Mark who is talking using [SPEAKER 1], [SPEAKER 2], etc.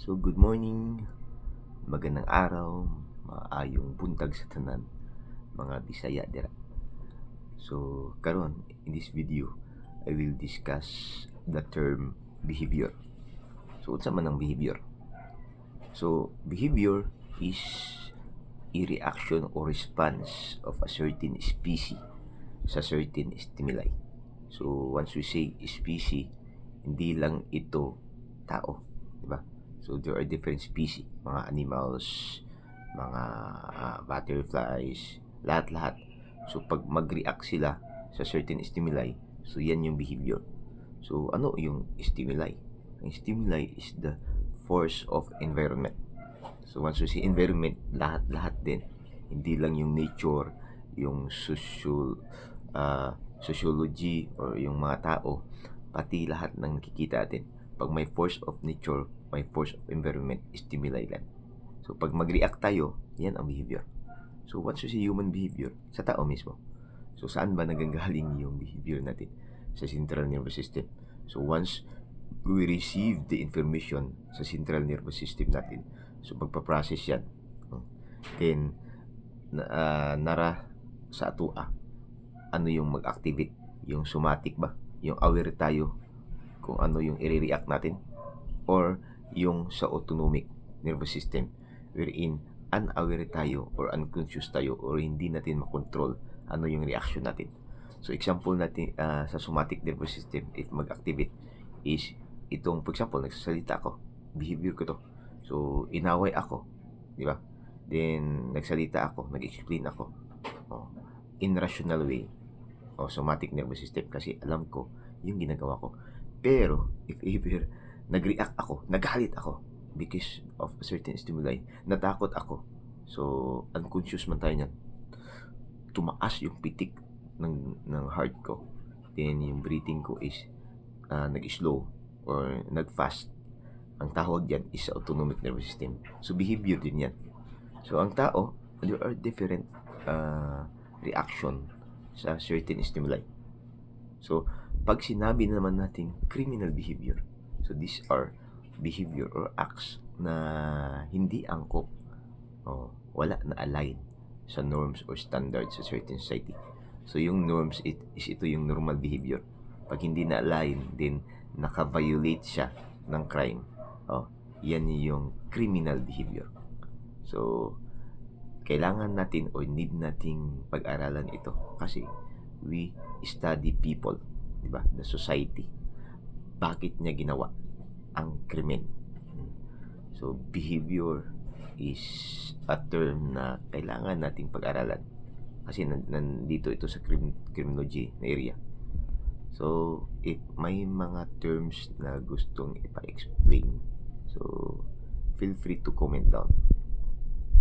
[SPEAKER 1] So good morning, magandang araw, maayong buntag sa tanan, mga Bisaya dira. So karon in this video, I will discuss the term behavior. So unsa man ang behavior? So behavior is a reaction or response of a certain species sa certain stimuli. So once we say species, hindi lang ito tao, di ba? So there are different species, mga animals, mga butterflies, lahat-lahat. So pag mag-react sila sa certain stimuli, so yan yung behavior. So ano yung stimuli? Ang stimuli is the force of environment. So once we say environment, lahat-lahat din. Hindi lang yung nature, yung sociology or yung mga tao, pati lahat ng nakikita natin. Pag may force of nature, may force of environment, stimuli lang. So pag mag-react tayo, yan ang behavior. So once you see human behavior, sa tao mismo. So saan ba nagagaling yung behavior natin? Sa central nervous system. So once we receive the information sa central nervous system natin, so magpa-process yan. Then nara sa atua, ano yung mag-activate? Yung somatic ba? Yung aware tayo kung ano yung i-react natin, or yung sa autonomic nervous system wherein unaware tayo or unconscious tayo or hindi natin makontrol ano yung reaction natin. So example natin sa somatic nervous system, if mag-activate is itong, for example, nagsasalita ako, behavior ko to. So inaway ako, di ba? Then nagsalita ako, nag-explain ako, in rational way, somatic nervous system, kasi alam ko yung ginagawa ko. Pero if ever nag-react ako, nagalit ako because of a certain stimuli, natakot ako, so unconscious man tayo niyan, tumaas yung pitik ng heart ko, then yung breathing ko is nag-slow or nag-fast. Ang tawag yan is autonomic nervous system. So behavior din yan. So ang tao, there are different reaction sa certain stimuli. So pag sinabi naman natin criminal behavior, so these are behavior or acts na hindi angkop, wala na align sa norms or standards sa certain society. So yung norms is ito yung normal behavior. Pag hindi na align, then naka-violate siya ng crime. Yan yung criminal behavior. So kailangan natin o need nating pag-aralan ito kasi we study people, di ba? The society. Bakit niya ginawa ang krimen? So behavior is a term na kailangan nating pag-aralan kasi nandito ito sa criminology na area. So if may mga terms na gustong ipa-explain, so feel free to comment down.